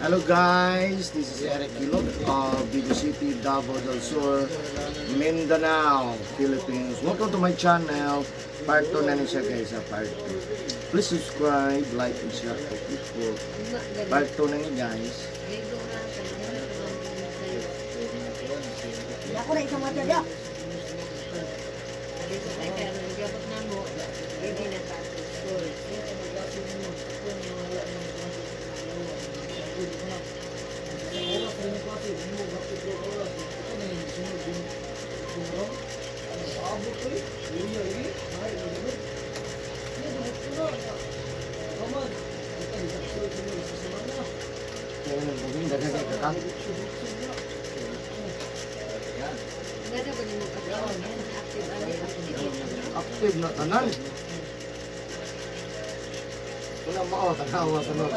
Hello guys, this is Eric Kilog of Bigo City, Davao del Sur, Mindanao, Philippines. Welcome to my channel. Part 2 na siya guys, part 2. Please subscribe, like, and share to Facebook. Part 2 na niya guys. Ako na isang mata daw. Active na tanan. Wala mo tanawa sa no.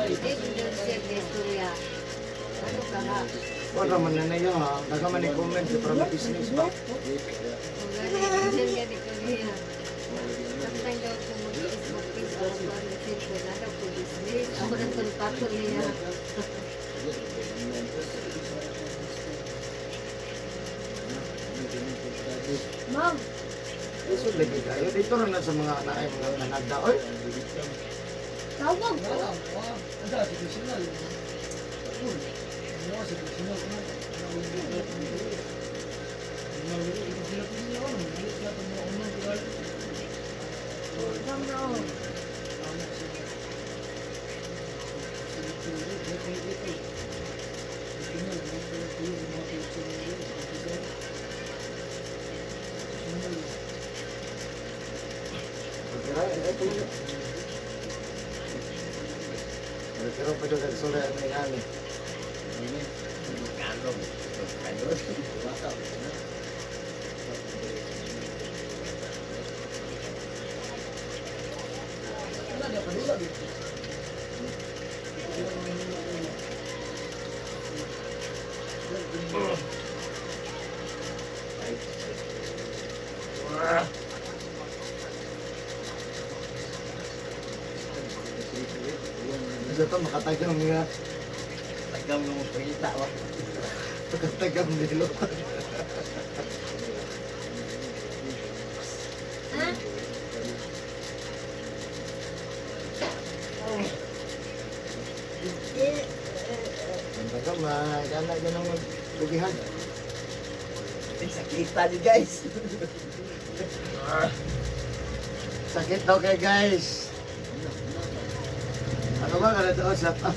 Wala man na niya ha. Daga man ni comment sa para business ba. Ma'am, Iso lagi kayo dito na sa mga naay mga nanagda oy. tawag. Pero pa doon sa sura ng ani. Ito makatagang mga tagang ng pagkita wa. Tagang nilo. Ang tagang magana din ang bugihan. Sakita niyo guys. Sakit daw kay guys. Ano ba kada doon sa pa?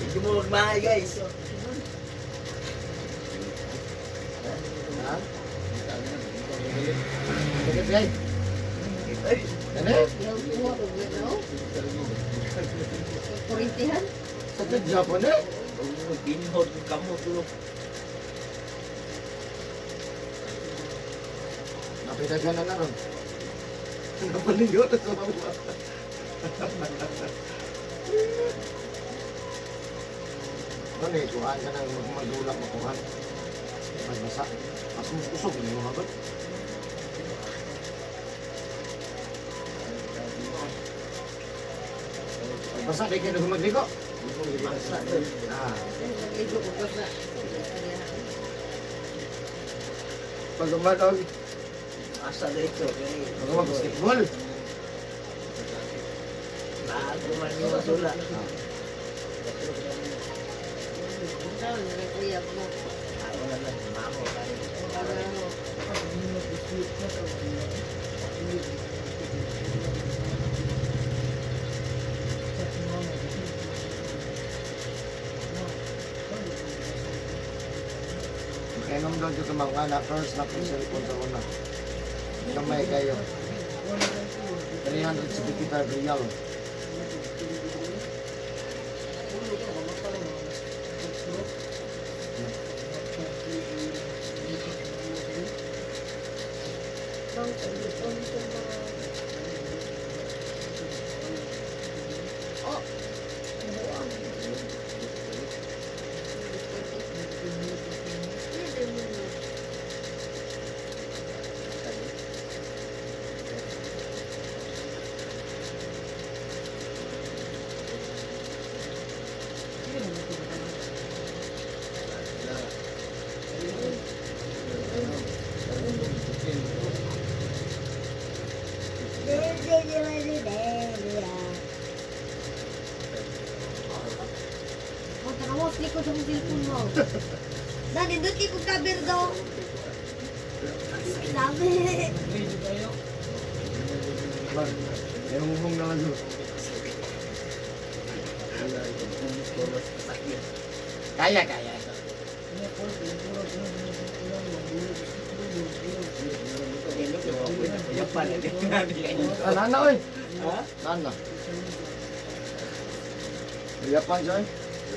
Hindi mo magmahal guys. Ha? Sakit guys. Ay, Ano? Kurintihan? Sakit Japon eh. binhod ko kamo tulog. Napitagan na ron. Napaliyo na sa mga. Ano eh, kuhaan ka ng magulak makuhan. Magbasa. Mas muskusog na yung hagot. Magbasa, di kayo na magliko. Ah, pag umanog, Asa dito kay mag-basketball. bago man yung sula. Ako na lang mamo tayo. Kainom doon sa mga anak, first na kung cellphone sa una. Kamay kayo. 375 real. likod sa cellphone mo. Dali, doon ikot cover daw. Dami. Yung hung naman doon. Kaya. Yapan Ah, nana, oy. Ha? Nana. Yapan siya, oy.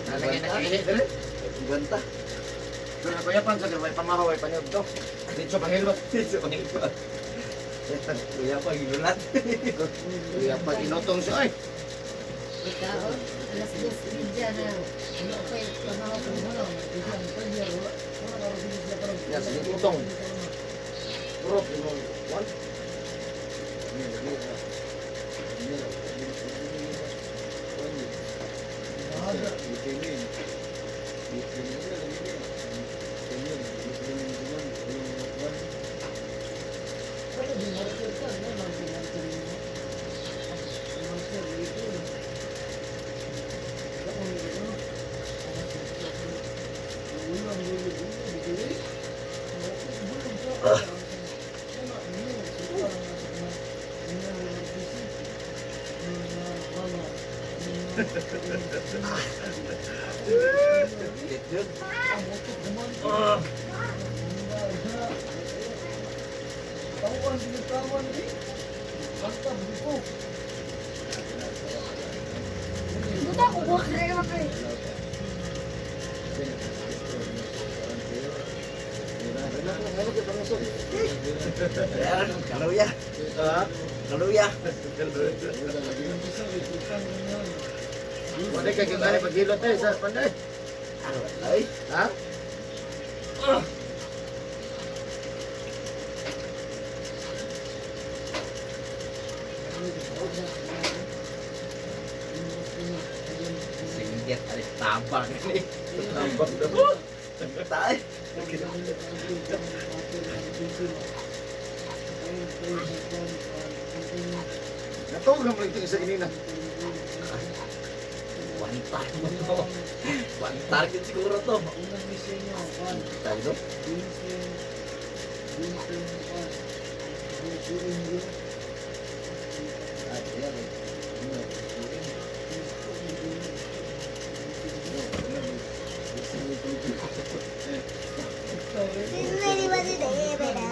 Nalagyan na kayo. Dali. Ganta. Pero ako yapan sa way pamahaway panyod to. Dito pangilot. Kuya pa ginulat. Yapan inotong siya, oy. Ikaw, alas 2:30 na. Ano pa yung pamahaw ko mo? Yes, inotong. Bro, one. Buta ko buhat na naman kayo. Ayan, kaluya. Ha? Kaluya. Wala ka kagani pagilot eh sa panday. Ay, Ha? singgit alis tabang ini. Tambang daw. Tay. Natog lang lang sa inina. Wantar mo to. Wantar yun siguro to. Tayo to. Sino ba si Daya, beda?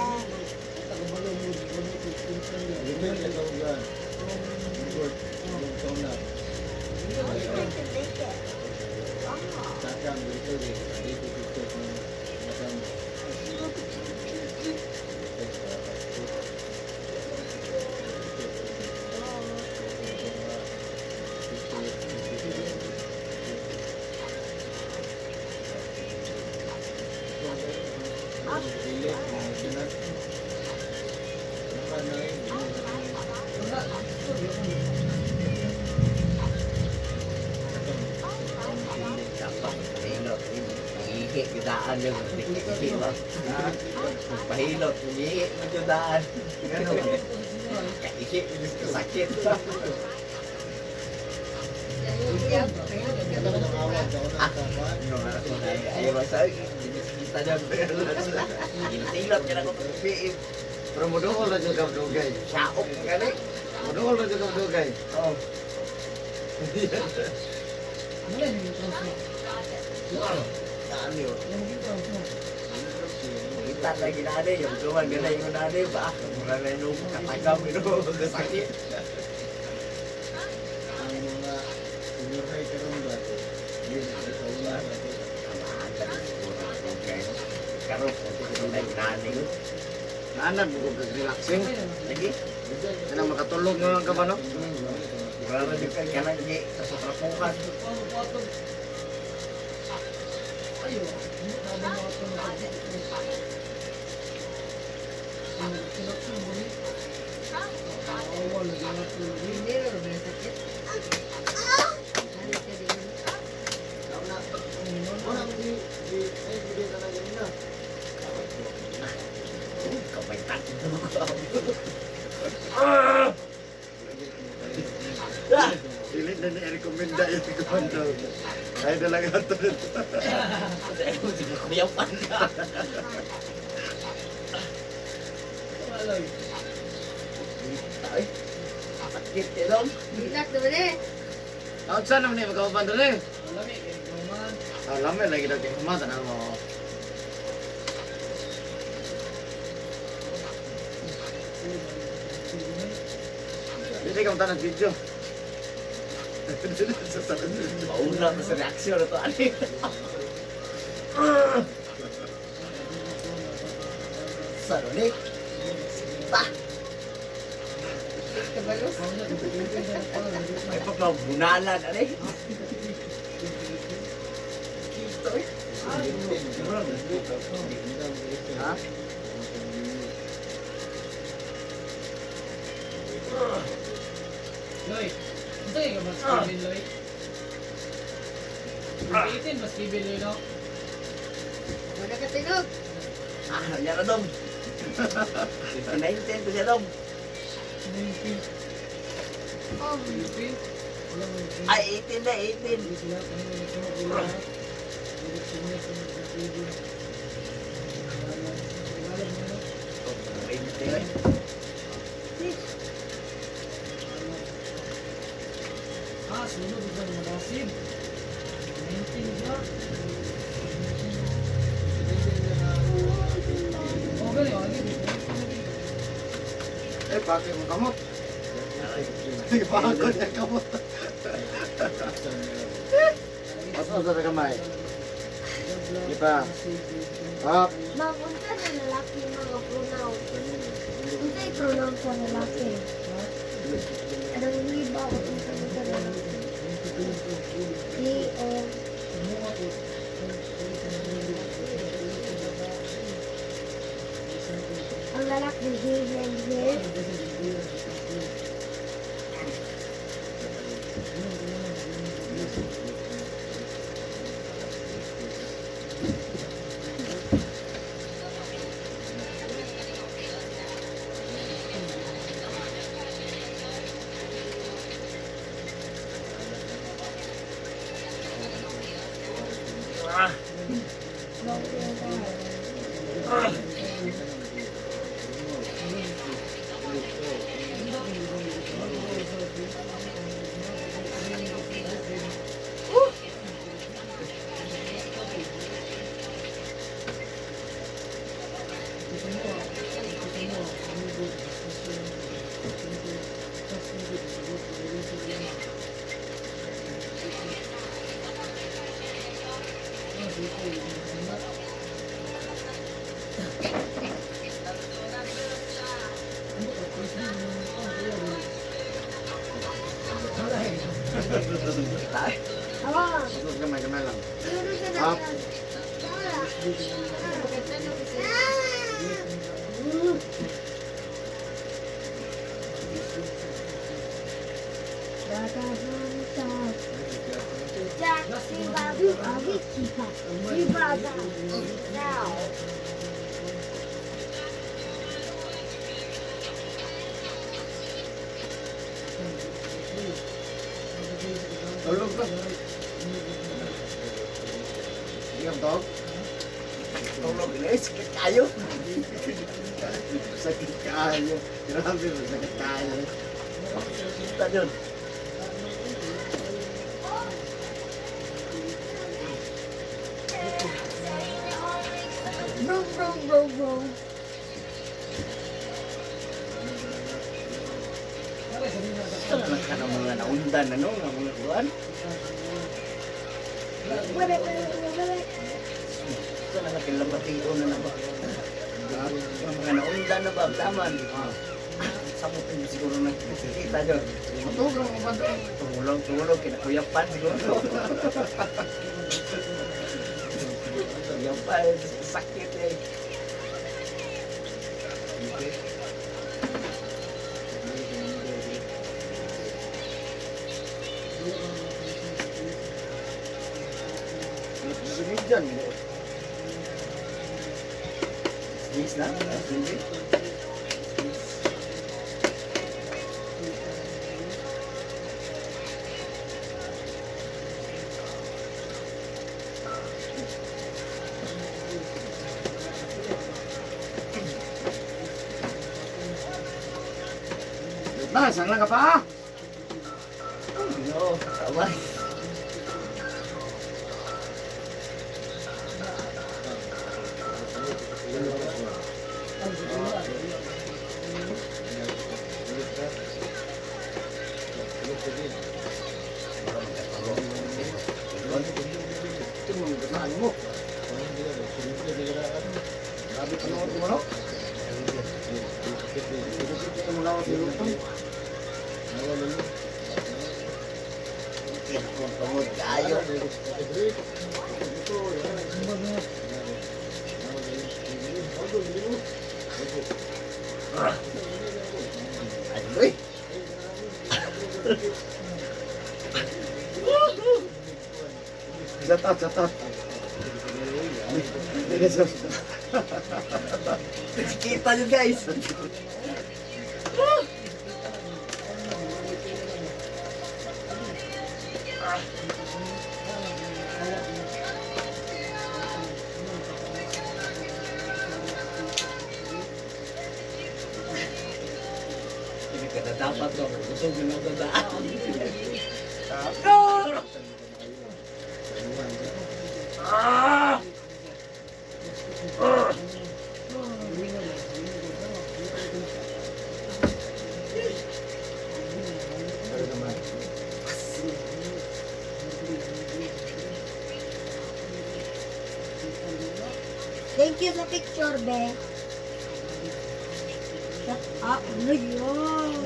Dapat pahilot. Ihi, gidaan yung hilot. Pahilot, ihi, gidaan. Ihi, sakit. Ayaw masabi. Kita dyan. Hilot yan ako pagpiim. Pero mudukol na dyan ka dugay. Saok kali. Mudukol na dyan ka dugay. Oh. Ano yun? Kita lagi na ada yung cuma gana yung na ada ba? Mura na yung katagam ito sakit. Ang mga senior high karon ba? Karot, ito na yung nani ko. Naanan mo kong relaxing. Lagi? Kanang makatulog nga lang ka ba no? Mura na yung kanang di sa sotrapukan. Kamay takin na ako. Pilit na na i-recommenda yung kondo. Ay talaga ito. Kasi ako si Kuya Pan ka. Ay, sakit eh dong. Bilat naman eh. Out saan naman yung magkapapan doon eh? Alam mo, lagi daw kayo kumata na mo. Hindi ka matanong video. Sa tanong video. Mauna ko sa reaksyon na to. Ano yun? Saronik. Ta! Kabalos. May pagkabunalan. Ano yun? Ito eh. Ha? Loy, ito yung mas Kevin Loy. Itin mas Kevin Loy, no? Wala ka tinog. Ah, yan na dong. 19 ko siya dong. 19. Oh. 18. Wala mo yung Ay, 18 na, 18. sila, ano yung ito, wala. Direksyon niya sa mga Kevin. Wala mo, no? 20 eh. Ah, sunod ba yung malasib? 19 ba? Oh, galing, oh, galing. Eh, bakit mo kamot? Hindi bakit niya kamot. Masas na kamay. Di pa. Up. Ma'am, unsa na lalaki mga pronoun? Unsa yung pronoun sa lalaki? Anong liba o unsa na sa lalaki? He o ang lalaki he and his. Ah, ay. Awa, Masas kamay lang. ano sa Up. Bata bata, Jack, si babu, abi kita, si bata, now. Tulog ka. Iyang dog. Tulog na eh, sakit kayo. Sakit kayo. Grabe mo, sakit kayo. Kita dyan. Bro, bro, bro, bro. Saan ka ng mga naundan, ano? Ng mga buwan? Wala, wala, wala. Saan na nakilamatiyo na ba? Yung mga naundan na ba? Taman. Samutin niyo siguro na kita dyan. Matulog mo ba doon? Tumulong, kinakuyapan siguro. Kuyapan, sakit eh. Sunod dyan. Yes na? Hindi. Na, isang lang ka pa. No, tawag. Ito mo, gataan mo. Sabi ka naman tumanok. Ito mo lang ako sinutong. Tungod kayo. Adoy. Shut up, shut up. Kita nyo guys. Hindi ka na dapat to. Gusto mo na dadaan. Thank you sa picture, be. Shut up. Ano yun?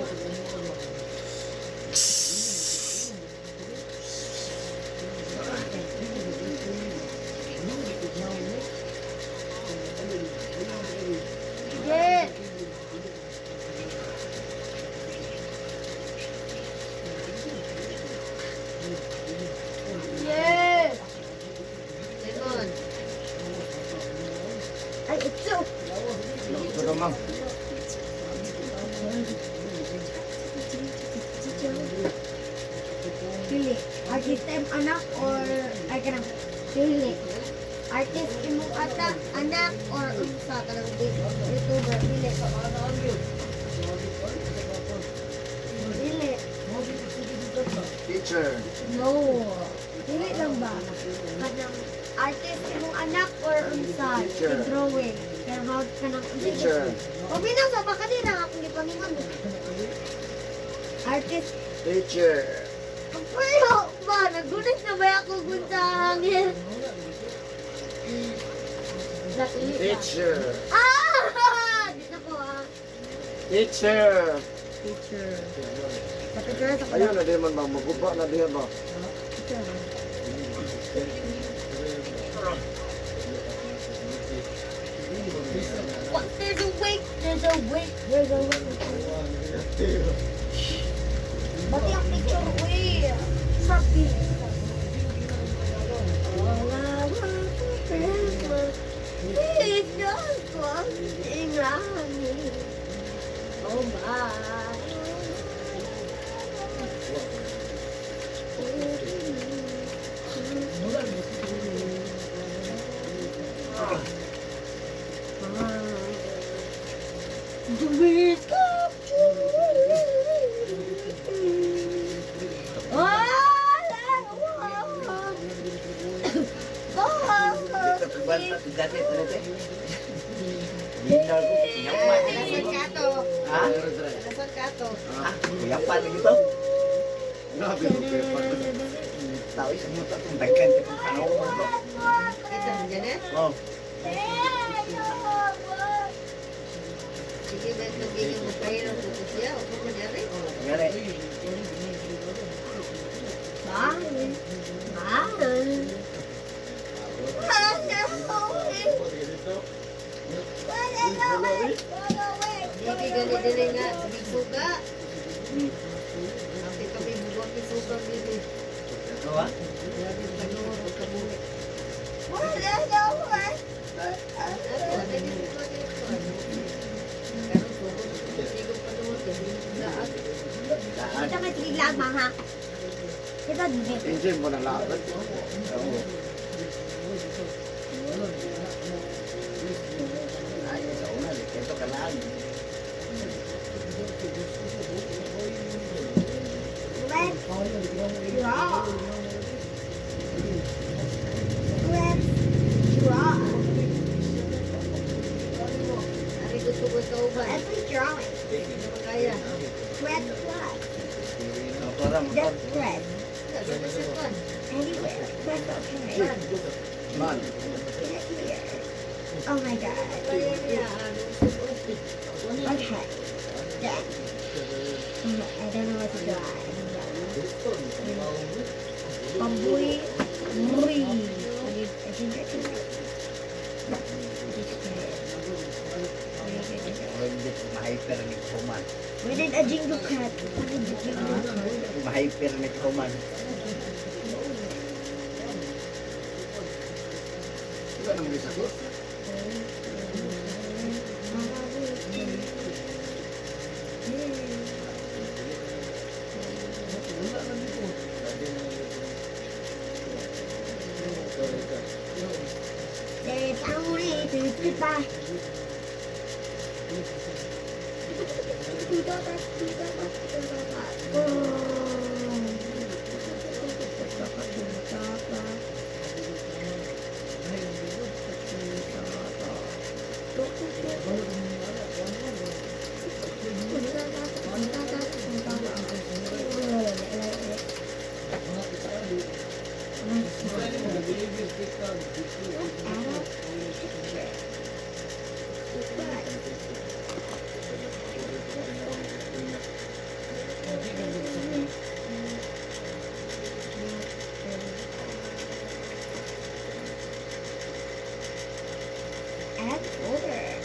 Sige. Yes. Lemon. Ay, ito. Ito naman. Pili. Artist im anak or ay kanang pili. Artist imong anak or unsa kanang YouTuber pili. Pili. Teacher. No. Pili lang ba? Kanang artist imong anak or unsa Teacher. drawing. Pero mouth kanang Teacher. O binaw sa baka din ang akong ipangingon. Artist. Teacher. Pero ba, nagulat na ba ako kung sa hangin? Nakili ka. Teacher. Ah! Di na ko ah. Teacher. Teacher. Patagara sa Ayun na din man ba? Maguba na din ba? Teacher. What? There's a wait. There's a wait. There's a wait. Pati ang picture, uy. Sabi. All I want for Christmas is just one thing I need. Oh my. The wind come true. Dito banta dati dati. Binar ko yaman. Nasaan ka to? Ha? Nasaan ka to? Ah, yaman gitu. Grabe mo pepa. Tao isa mo ta kung dagkan ka kung ano mo to. Kita mo dyan eh? Oh, Sige, dahil nagiging magpahirap ko siya. O kung manyari. ngare. Bye. Bye. Hindi gani din nga. Bisuga. Ang kami buwag bisuga dito. Ito ha? Grabe pagluwa ko kabuhi. Daan. Kita may tiglamang ha. Kita din. Teacher mo na lakad. Oo. Ay, sa una, ito kalaan. Let's draw. Let's draw. Ari gusto ko ikaw ba? Let's be drawing. Hindi naman kaya. Press plus. Motora, motor. Just press. Sa pasipan. Anywhere. Press okay. Man. Get it here. Oh my god. Kaya niya. Okay. Done. I don't know what to draw. Pambuy. Muri. I think I can. Mahyper ni Kuman. Where did a jingle cat? What did the jingle cat? Mahyper ni Kuman. Diba naman isa ko? It's only to goodbye. Add folder.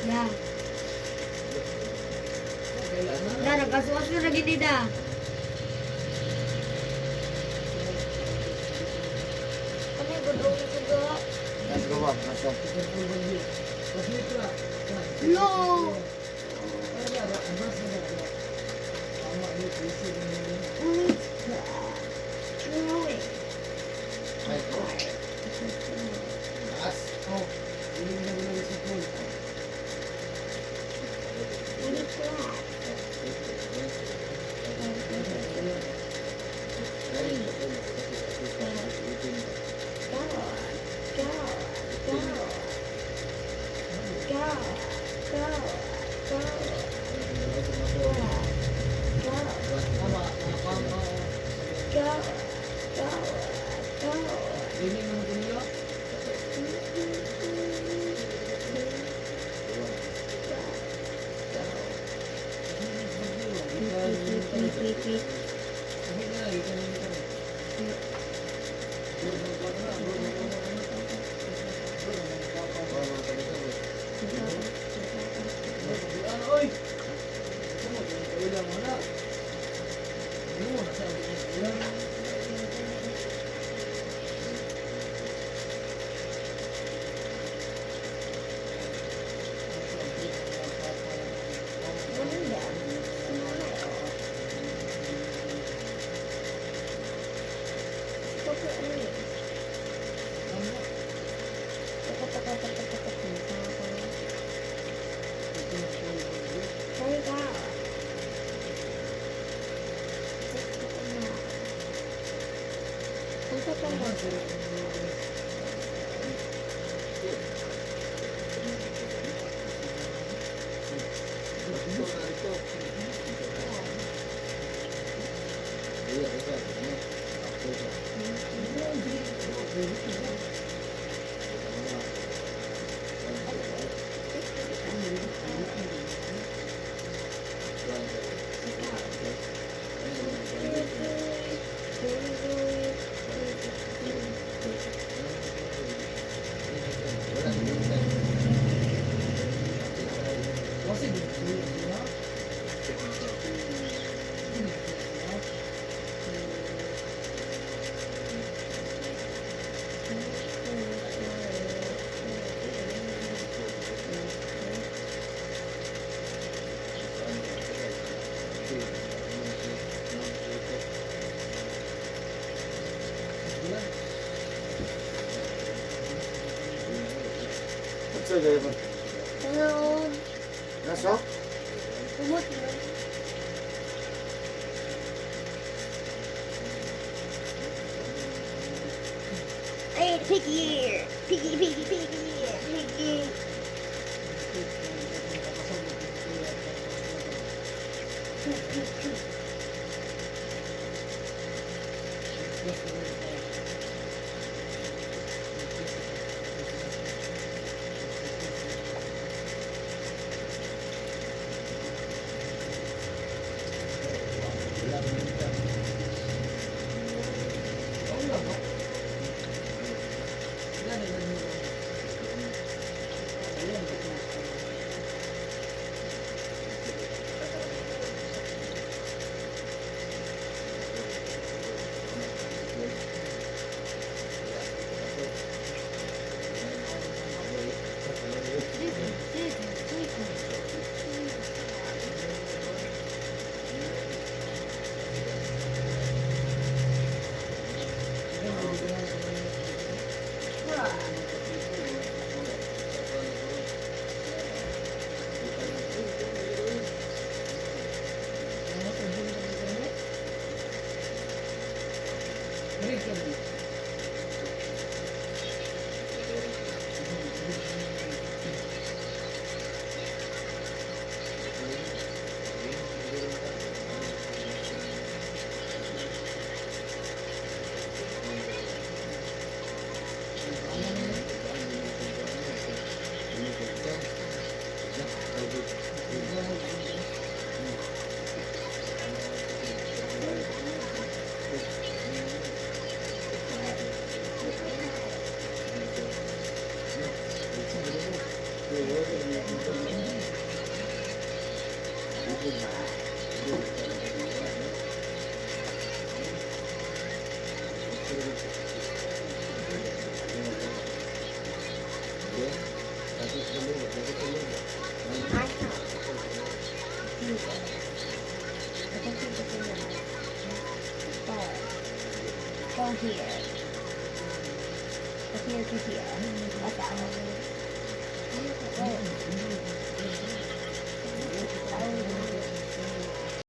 Ya. Dah nakasuas na lagi nida. Kami godrong juga. Let's go up. Masok. No. Drawing. Sa gaya ba? Ano? Naso? Kumot na. Ay, piggy! Piggy, piggy, piggy! Piggy! Go here. Go here to here. Okay.